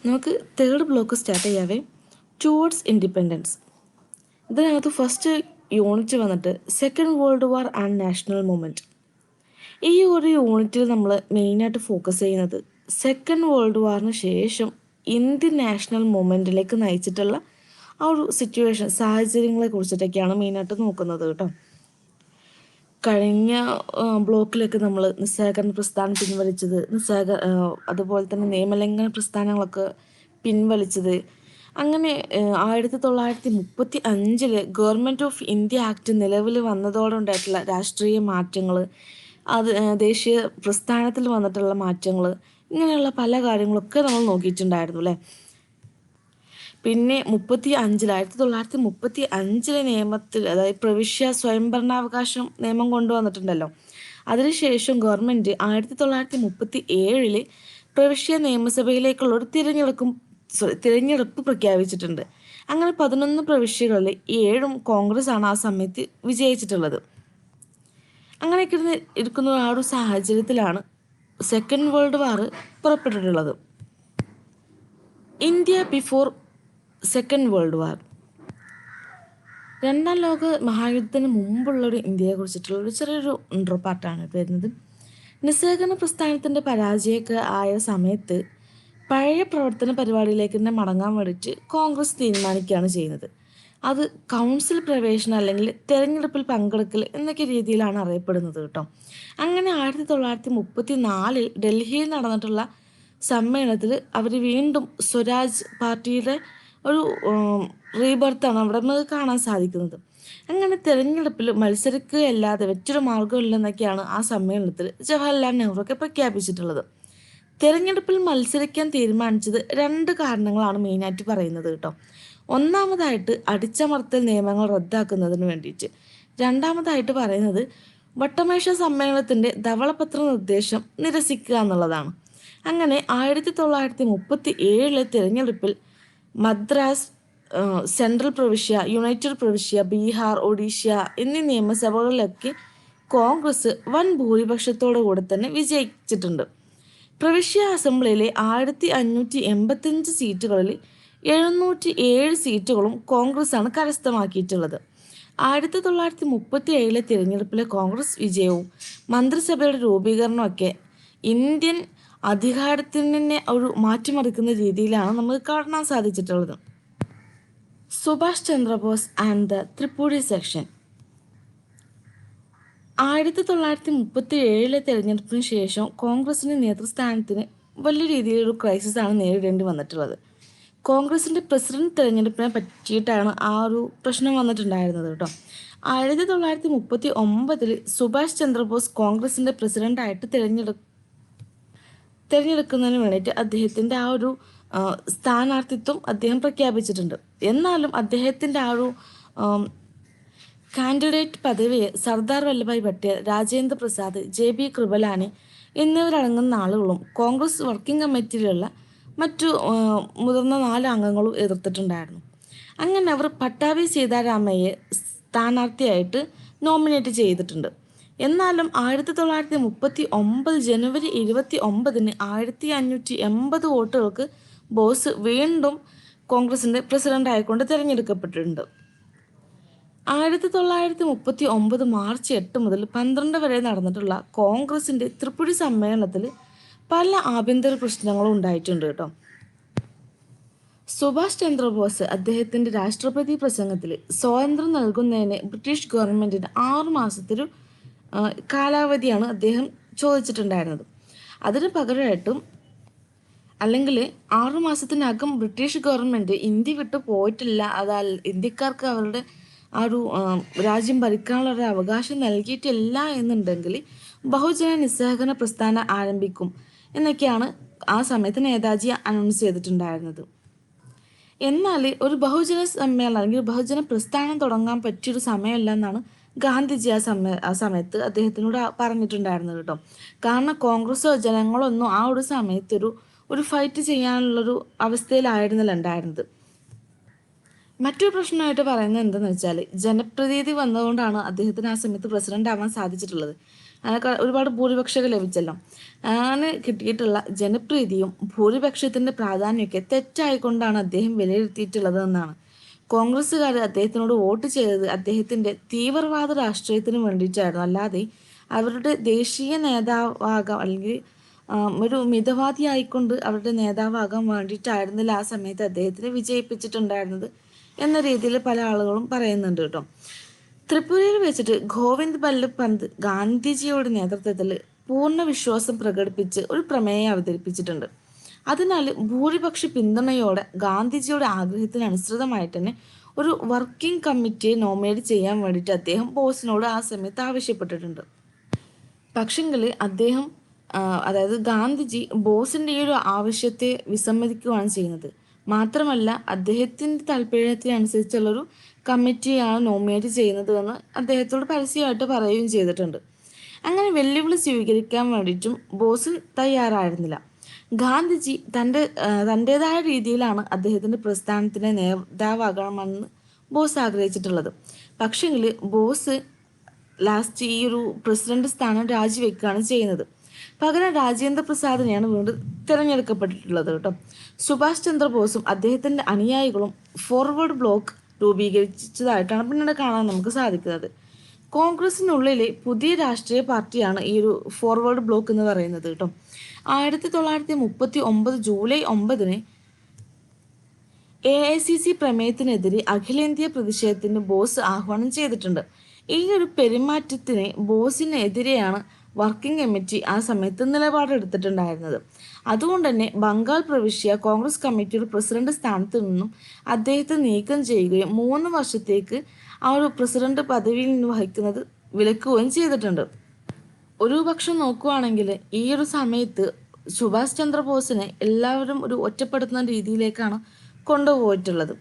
നമുക്ക് third block start ചെയ്യാവേ. Towards independence. ഇതിനകത്ത് ഫസ്റ്റ് യൂണിറ്റ് വന്നിട്ട് second world war and national movement. ഈ ഒരു യൂണിറ്റിൽ നമ്മൾ മെയിനായിട്ട് ഫോക്കസ് ചെയ്യുന്നത് സെക്കൻഡ് വേൾഡ് വാറിന് ശേഷം ഇന്ത്യൻ നാഷണൽ മൂവ്മെൻറ്റിലേക്ക് നയിച്ചിട്ടുള്ള ആ ഒരു സിറ്റുവേഷൻ, സാഹചര്യങ്ങളെ കുറിച്ചിട്ടൊക്കെയാണ് മെയിനായിട്ട് നോക്കുന്നത് കേട്ടോ. കഴിഞ്ഞ ബ്ലോക്കിലൊക്കെ നമ്മൾ നിസ്സഹകരണ പ്രസ്ഥാനം പിൻവലിച്ചത്, അതുപോലെ തന്നെ നിയമലംഘന പ്രസ്ഥാനങ്ങളൊക്കെ പിൻവലിച്ചത്, അങ്ങനെ 1935 ഗവൺമെൻറ് ഓഫ് ഇന്ത്യ ആക്ട് നിലവിൽ വന്നതോടുണ്ടായിട്ടുള്ള രാഷ്ട്രീയ മാറ്റങ്ങൾ, അത് ദേശീയ പ്രസ്ഥാനത്തിൽ വന്നിട്ടുള്ള മാറ്റങ്ങൾ, ഇങ്ങനെയുള്ള പല കാര്യങ്ങളൊക്കെ നമ്മൾ നോക്കിയിട്ടുണ്ടായിരുന്നു അല്ലേ. പിന്നെ 1935 നിയമത്തിൽ, അതായത് പ്രവിശ്യ സ്വയംഭരണാവകാശം നിയമം കൊണ്ടുവന്നിട്ടുണ്ടല്ലോ. അതിനുശേഷം ഗവൺമെൻറ് 1937 പ്രവിശ്യ നിയമസഭയിലേക്കുള്ള ഒരു തിരഞ്ഞെടുപ്പ് പ്രഖ്യാപിച്ചിട്ടുണ്ട്. അങ്ങനെ 11 പ്രവിശ്യകളിൽ 7 കോൺഗ്രസ് ആണ് ആ സമയത്ത് വിജയിച്ചിട്ടുള്ളത്. അങ്ങനെയൊക്കെ ഇരിക്കുന്ന ആ ഒരു സാഹചര്യത്തിലാണ് സെക്കൻഡ് വേൾഡ് വാർ പുറപ്പെട്ടിട്ടുള്ളത്. India before second world war. രണ്ടാം ലോക മഹായുദ്ധത്തിന് മുമ്പുള്ളൊരു ഇന്ത്യയെ കുറിച്ചിട്ടുള്ള ഒരു ചെറിയൊരു ഇൻട്രോ പാർട്ടാണ് വരുന്നത്. നിസ്സഹകരണ പ്രസ്ഥാനത്തിൻ്റെ പരാജയമൊക്കെ ആയ സമയത്ത് പഴയ പ്രവർത്തന പരിപാടിയിലേക്ക് തന്നെ മടങ്ങാൻ വേണ്ടിയിട്ട് കോൺഗ്രസ് തീരുമാനിക്കുകയാണ് ചെയ്യുന്നത്. അത് കൗൺസിൽ പ്രവേശനം അല്ലെങ്കിൽ തെരഞ്ഞെടുപ്പിൽ പങ്കെടുക്കൽ എന്നൊക്കെ രീതിയിലാണ് അറിയപ്പെടുന്നത് കേട്ടോ. അങ്ങനെ 1934 ഡൽഹിയിൽ നടന്നിട്ടുള്ള സമ്മേളനത്തിൽ അവർ വീണ്ടും സ്വരാജ് പാർട്ടിയുടെ ഒരു റീബർത്താണ് അവിടെ നമുക്ക് കാണാൻ സാധിക്കുന്നത്. അങ്ങനെ തെരഞ്ഞെടുപ്പിൽ മത്സരിക്കുകയല്ലാതെ മറ്റൊരു മാർഗ്ഗമില്ലെന്നൊക്കെയാണ് ആ സമ്മേളനത്തിൽ ജവഹർലാൽ നെഹ്റു ഒക്കെ പ്രഖ്യാപിച്ചിട്ടുള്ളത്. തെരഞ്ഞെടുപ്പിൽ മത്സരിക്കാൻ തീരുമാനിച്ചത് 2 കാരണങ്ങളാണ് മെയിനായിട്ട് പറയുന്നത് കേട്ടോ. ഒന്നാമതായിട്ട് അടിച്ചമർത്തൽ നിയമങ്ങൾ റദ്ദാക്കുന്നതിന് വേണ്ടിയിട്ട്. രണ്ടാമതായിട്ട് പറയുന്നത് വട്ടമേശ സമ്മേളനത്തിൻ്റെ ധവളപത്ര നിർദ്ദേശം നിരസിക്കുക എന്നുള്ളതാണ്. അങ്ങനെ 1937 തിരഞ്ഞെടുപ്പിൽ മദ്രാസ്, സെൻട്രൽ പ്രവിശ്യ, യുണൈറ്റഡ് പ്രവിശ്യ, ബീഹാർ, ഒഡീഷ എന്നീ നിയമസഭകളിലൊക്കെ കോൺഗ്രസ് വൻ ഭൂരിപക്ഷത്തോടു കൂടെ തന്നെ വിജയിച്ചിട്ടുണ്ട്. പ്രവിശ്യ അസംബ്ലിയിലെ 1585 സീറ്റുകളിൽ 707 സീറ്റുകളും കോൺഗ്രസ്സാണ് കരസ്ഥമാക്കിയിട്ടുള്ളത്. 1937 തിരഞ്ഞെടുപ്പിലെ കോൺഗ്രസ് വിജയവും മന്ത്രിസഭയുടെ രൂപീകരണമൊക്കെ ഇന്ത്യൻ അധികാരത്തിന് തന്നെ ഒരു മാറ്റിമറിക്കുന്ന രീതിയിലാണ് നമുക്ക് കാണാൻ സാധിച്ചിട്ടുള്ളത്. Subhash Chandrabose and the Tripuri session. 1937 തിരഞ്ഞെടുപ്പിന് ശേഷം കോൺഗ്രസിൻ്റെ നേതൃസ്ഥാനത്തിന് വലിയ രീതിയിലൊരു ക്രൈസിസാണ് നേരിടേണ്ടി വന്നിട്ടുള്ളത്. കോൺഗ്രസിൻ്റെ പ്രസിഡന്റ് തിരഞ്ഞെടുപ്പിനെ പറ്റിയിട്ടാണ് ആ ഒരു പ്രശ്നം വന്നിട്ടുണ്ടായിരുന്നത് കേട്ടോ. 1939 സുഭാഷ് ചന്ദ്രബോസ് കോൺഗ്രസിൻ്റെ പ്രസിഡൻ്റായിട്ട് തിരഞ്ഞെടുക്കുന്നതിന് വേണ്ടിയിട്ട് അദ്ദേഹത്തിൻ്റെ ആ ഒരു സ്ഥാനാർത്ഥിത്വം അദ്ദേഹം പ്രഖ്യാപിച്ചിട്ടുണ്ട്. എന്നാലും അദ്ദേഹത്തിൻ്റെ ആ ഒരു കാൻഡിഡേറ്റ് പദവിയെ സർദാർ വല്ലഭായ് പട്ടേൽ, രാജേന്ദ്ര പ്രസാദ്, JB കൃപലാനി എന്നിവരടങ്ങുന്ന ആളുകളും കോൺഗ്രസ് വർക്കിംഗ് കമ്മിറ്റിയിലുള്ള മറ്റു മുതിർന്ന 4 അംഗങ്ങളും എതിർത്തിട്ടുണ്ടായിരുന്നു. അങ്ങനെ അവർ പട്ടാഭി സീതാരാമയ്യെ സ്ഥാനാർത്ഥിയായിട്ട് നോമിനേറ്റ് ചെയ്തിട്ടുണ്ട്. എന്നാലും 1939 ജനുവരി 29-ന് 1580 വോട്ടുകൾക്ക് ബോസ് വീണ്ടും കോൺഗ്രസിൻ്റെ പ്രസിഡന്റ് ആയിക്കൊണ്ട് തിരഞ്ഞെടുക്കപ്പെട്ടിട്ടുണ്ട്. 1939 മാർച്ച് 8 മുതൽ 12 വരെ നടന്നിട്ടുള്ള കോൺഗ്രസിൻ്റെ ത്രിപുരി സമ്മേളനത്തിൽ പല ആഭ്യന്തര പ്രശ്നങ്ങളും ഉണ്ടായിട്ടുണ്ട് കേട്ടോ. സുഭാഷ് ചന്ദ്രബോസ് അദ്ദേഹത്തിൻ്റെ രാഷ്ട്രപതി പ്രസംഗത്തിൽ സ്വാതന്ത്ര്യം നൽകുന്നതിന് ബ്രിട്ടീഷ് ഗവൺമെൻറ്റിന് 6 മാസത്തൊരു കാലാവധിയാണ് അദ്ദേഹം ചോദിച്ചിട്ടുണ്ടായിരുന്നത്. അതിന് പകരമായിട്ടും അല്ലെങ്കിൽ 6 മാസത്തിനകം ബ്രിട്ടീഷ് ഗവൺമെൻറ് ഇന്ത്യ വിട്ടു പോയിട്ടില്ല, ഇന്ത്യക്കാർക്ക് അവരുടെ ആ ഒരു രാജ്യം ഭരിക്കാനുള്ള ഒരു അവകാശം നൽകിയിട്ടില്ല എന്നുണ്ടെങ്കിൽ ബഹുജന നിസ്സഹകരണ പ്രസ്ഥാനം ആരംഭിക്കും എന്നൊക്കെയാണ് ആ സമയത്ത് നേതാജി അനൗൺസ് ചെയ്തിട്ടുണ്ടായിരുന്നത്. എന്നാൽ ഒരു ബഹുജന സമ്മേളനം അല്ലെങ്കിൽ ബഹുജന പ്രസ്ഥാനം തുടങ്ങാൻ പറ്റിയൊരു സമയമല്ല എന്നാണ് ഗാന്ധിജി ആ സമയത്ത് അദ്ദേഹത്തിനോട് പറഞ്ഞിട്ടുണ്ടായിരുന്നത് കേട്ടോ. കാരണം കോൺഗ്രസോ ജനങ്ങളൊന്നും ആ ഒരു സമയത്ത് ഒരു ഫൈറ്റ് ചെയ്യാനുള്ളൊരു അവസ്ഥയിലായിരുന്നില്ല ഉണ്ടായിരുന്നത്. മറ്റൊരു പ്രശ്നമായിട്ട് പറയുന്നത് എന്താണെന്ന് വെച്ചാൽ ജനപ്രതിനിധി വന്നതുകൊണ്ടാണ് അദ്ദേഹത്തിന് ആ സമയത്ത് പ്രസിഡന്റ് ആവാൻ സാധിച്ചിട്ടുള്ളത്. അതിനൊക്കെ ഒരുപാട് ഭൂരിപക്ഷമൊക്കെ ലഭിച്ചല്ലോ. അങ്ങനെ കിട്ടിയിട്ടുള്ള ജനപ്രീതിയും ഭൂരിപക്ഷത്തിൻ്റെ പ്രാധാന്യമൊക്കെ തെറ്റായിക്കൊണ്ടാണ് അദ്ദേഹം വിലയിരുത്തിയിട്ടുള്ളത് എന്നാണ്. കോൺഗ്രസ്സുകാർ അദ്ദേഹത്തിനോട് വോട്ട് ചെയ്തത് അദ്ദേഹത്തിൻ്റെ തീവ്രവാദ രാഷ്ട്രീയത്തിന് വേണ്ടിയിട്ടായിരുന്നു, അല്ലാതെ അവരുടെ ദേശീയ നേതാവാകാം അല്ലെങ്കിൽ ഒരു മിതവാദിയായിക്കൊണ്ട് അവരുടെ നേതാവാകാൻ വേണ്ടിയിട്ടായിരുന്നില്ല ആ സമയത്ത് അദ്ദേഹത്തിനെ വിജയിപ്പിച്ചിട്ടുണ്ടായിരുന്നത് എന്ന രീതിയിൽ പല ആളുകളും പറയുന്നുണ്ട് കേട്ടോ. ത്രിപുരയിൽ വെച്ചിട്ട് ഗോവിന്ദ് ബല്ലഭ് പന്ത് ഗാന്ധിജിയുടെ നേതൃത്വത്തിൽ പൂർണ്ണ വിശ്വാസം പ്രകടിപ്പിച്ച് ഒരു പ്രമേയം അവതരിപ്പിച്ചിട്ടുണ്ട്. അതിനാൽ ഭൂരിപക്ഷ പിന്തുണയോടെ ഗാന്ധിജിയുടെ ആഗ്രഹത്തിന് അനുസൃതമായിട്ട് തന്നെ ഒരു വർക്കിംഗ് കമ്മിറ്റിയെ നോമിനേറ്റ് ചെയ്യാൻ വേണ്ടിയിട്ട് അദ്ദേഹം ബോസിനോട് ആ സമയത്ത് ആവശ്യപ്പെട്ടിട്ടുണ്ട്. പക്ഷെങ്കിൽ അദ്ദേഹം അതായത് ഗാന്ധിജി ബോസിൻ്റെ ഈ ഒരു ആവശ്യത്തെ വിസമ്മതിക്കുകയാണ് ചെയ്യുന്നത്. മാത്രമല്ല അദ്ദേഹത്തിൻ്റെ താല്പര്യത്തിനനുസരിച്ചുള്ളൊരു കമ്മിറ്റിയാണ് നോമിനേറ്റ് ചെയ്യുന്നത് എന്ന് അദ്ദേഹത്തോട് പരസ്യമായിട്ട് പറയുകയും ചെയ്തിട്ടുണ്ട്. അങ്ങനെ വെല്ലുവിളി സ്വീകരിക്കാൻ വേണ്ടിയിട്ടും ബോസ് തയ്യാറായിരുന്നില്ല. ഗാന്ധിജി തൻ്റേതായ രീതിയിലാണ് അദ്ദേഹത്തിൻ്റെ പ്രസ്ഥാനത്തിൻ്റെ നേതാവാകണമെന്ന് ബോസ് ആഗ്രഹിച്ചിട്ടുള്ളത്. പക്ഷെങ്കിൽ ബോസ് ലാസ്റ്റ് ഈ ഒരു പ്രസിഡന്റ് സ്ഥാനം രാജിവെക്കുകയാണ് ചെയ്യുന്നത്. പകരം രാജേന്ദ്ര പ്രസാദിനെയാണ് വീണ്ടും തിരഞ്ഞെടുക്കപ്പെട്ടിട്ടുള്ളത് കേട്ടോ. സുഭാഷ് ചന്ദ്രബോസും അദ്ദേഹത്തിൻ്റെ അനുയായികളും ഫോർവേഡ് ബ്ലോക്ക് രൂപീകരിച്ചതായിട്ടാണ് പിന്നീട് കാണാൻ നമുക്ക് സാധിക്കുന്നത്. കോൺഗ്രസിനുള്ളിലെ പുതിയ രാഷ്ട്രീയ പാർട്ടിയാണ് ഈ ഒരു ഫോർവേഡ് ബ്ലോക്ക് എന്ന് പറയുന്നത് കേട്ടോ. 1939 ജൂലൈ 9 AICC പ്രമേയത്തിനെതിരെ അഖിലേന്ത്യാ പ്രതിഷേധത്തിന് ബോസ് ആഹ്വാനം ചെയ്തിട്ടുണ്ട്. ഈ ഒരു പെരുമാറ്റത്തിന് ബോസിനെതിരെയാണ് വർക്കിംഗ് കമ്മിറ്റി ആ സമയത്ത് നിലപാടെടുത്തിട്ടുണ്ടായിരുന്നത്. അതുകൊണ്ട് തന്നെ ബംഗാൾ പ്രവിശ്യ കോൺഗ്രസ് കമ്മിറ്റിയുടെ പ്രസിഡന്റ് സ്ഥാനത്ത് നിന്നും അദ്ദേഹത്തെ നീക്കം ചെയ്യുകയും 3 വർഷത്തേക്ക് ആ ഒരു പ്രസിഡന്റ് പദവിയിൽ നിന്ന് വഹിക്കുന്നത് വിലക്കുകയും ചെയ്തിട്ടുണ്ട്. ഒരു പക്ഷം നോക്കുകയാണെങ്കിൽ ഈ ഒരു സമയത്ത് സുഭാഷ് ചന്ദ്രബോസിനെ എല്ലാവരും ഒരു ഒറ്റപ്പെടുത്തുന്ന രീതിയിലേക്കാണ് കൊണ്ടുപോയിട്ടുള്ളത്.